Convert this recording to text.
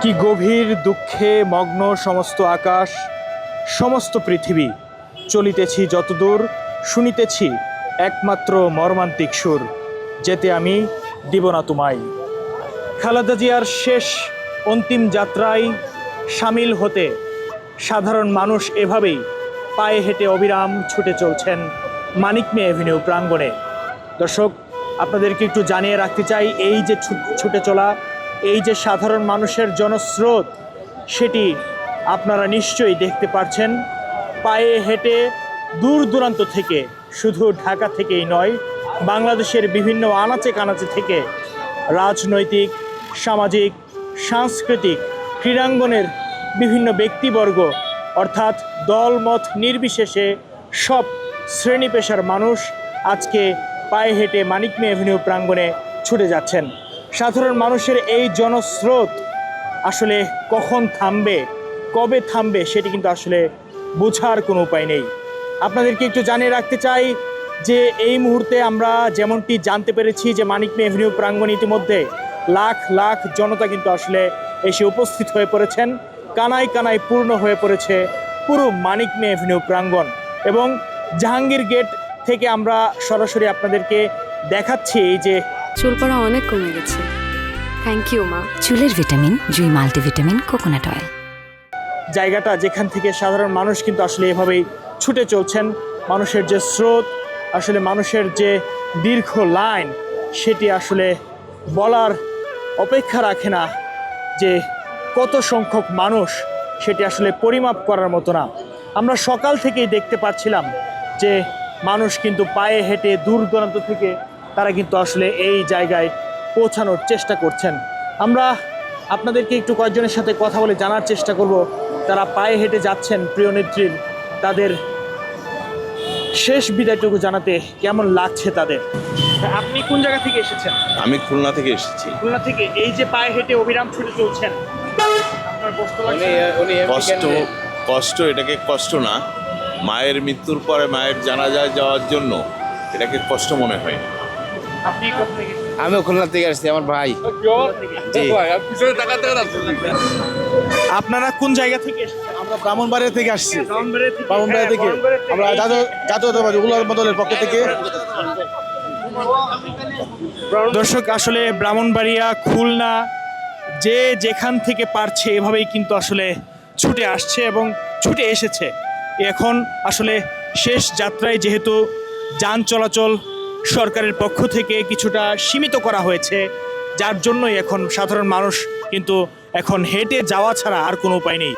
কি গভীর দুঃখে মগ্ন সমস্ত আকাশ, সমস্ত পৃথিবী। চলিতেছি যতদূর, শুনিতেছি একমাত্র মর্মান্তিক সুর, যেতে আমি দিব না তোমায়। খালেদা জিয়ার শেষ অন্তিম যাত্রায় সামিল হতে সাধারণ মানুষ এভাবেই পায়ে হেঁটে অবিরাম ছুটে চলছেন মানিক মে এভিনিউ প্রাঙ্গণে। দর্শক, আপনাদেরকে একটু জানিয়ে রাখতে চাই, এই যে ছুটে চলা, এই যে সাধারণ মানুষের জনস্রোত, সেটি আপনারা নিশ্চয়ই দেখতে পাচ্ছেন। পায়ে হেঁটে দূর দূরান্ত থেকে, শুধু ঢাকা থেকেই নয়, বাংলাদেশের বিভিন্ন আনাচে কানাচে থেকে রাজনৈতিক, সামাজিক, সাংস্কৃতিক, ক্রীড়াঙ্গনের বিভিন্ন ব্যক্তিবর্গ, অর্থাৎ দলমত নির্বিশেষে সব শ্রেণী পেশার মানুষ আজকে পায়ে হেঁটে মানিক মে এভিনিউ প্রাঙ্গণে ছুটে যাচ্ছেন। সাধারণ মানুষের এই জনস্রোত আসলে কখন থামবে, কবে থামবে, সেটি কিন্তু আসলে বোঝার কোনো উপায় নেই। আপনাদেরকে একটু জানিয়ে রাখতে চাই যে এই মুহূর্তে আমরা যেমনটি জানতে পেরেছি যে মানিক মে এভিনিউ প্রাঙ্গণে ইতিমধ্যে লাখ লাখ জনতা কিন্তু আসলে এসে উপস্থিত হয়ে পড়েছেন। কানায় কানায় পূর্ণ হয়ে পড়েছে পুরো মানিক মে এভিনিউ প্রাঙ্গণ। এবং জাহাঙ্গীর গেট থেকে আমরা সরাসরি আপনাদেরকে দেখাচ্ছি এই যে চুল পড়া অনেক কমে গেছে। থ্যাংক ইউ মা। চুলের ভিটামিন জুই মাল্টিভিটামিন কোকোনাট অয়েল। জায়গাটা যেখান থেকে সাধারণ মানুষ কিন্তু আসলে এভাবেই ছুটে চলছেন। মানুষের যে স্রোত, আসলে মানুষের যে দীর্ঘ লাইন, সেটি আসলে বলার অপেক্ষা রাখে না যে কত সংখ্যক মানুষ, সেটি আসলে পরিমাপ করার মতো না। আমরা সকাল থেকেই দেখতে পাচ্ছিলাম যে মানুষ কিন্তু পায়ে হেঁটে দূর দূরান্ত থেকে তারা কিন্তু আসলে এই জায়গায় পৌঁছানোর চেষ্টা করছেন। আমরা আপনাদেরকে একটু কয়েকজনের সাথে কথা বলে জানার চেষ্টা করব তারা পায়ে হেঁটে যাচ্ছেন প্রিয় নেত্রীর তাদের শেষ বিদায়টুকু জানাতে কেমন লাগছে তাদের। আপনি কোন জায়গা থেকে এসেছেন? আমি খুলনা থেকে এসেছি। খুলনা থেকে এই যে পায়ে হেঁটে অবিরাম ছুটে চলছেন, আপনার কষ্ট লাগছে? কষ্ট এটাকে কষ্ট না, মায়ের মৃত্যুর পরে মায়ের জানাজায় যাওয়ার জন্য এটাকে কষ্ট মনে হয়। আপনি কোথা থেকে? আমিও খুলনা থেকে আসছি, আমার ভাই। জি। আপনারা কোন জায়গা থেকে এসেছেন? আমরা ব্রাহ্মণবাড়িয়া থেকে আসছি। ব্রাহ্মণবাড়িয়া থেকে আমরা জাতীয়তাবাদী উল্লার দলের পক্ষ থেকে। দর্শক, আসলে ব্রাহ্মণবাড়িয়া, খুলনা, যে যেখান থেকে পারছে এভাবেই কিন্তু আসলে ছুটে আসছে এবং ছুটে এসেছে। এখন আসলে শেষ যাত্রায় যেহেতু যান চলাচল সরকারের পক্ষ থেকে কিছুটা সীমিত করা হয়েছে, যার জন্যই এখন সাধারণ মানুষ কিন্তু এখন হেঁটে যাওয়া ছাড়া আর কোনো উপায় নেই।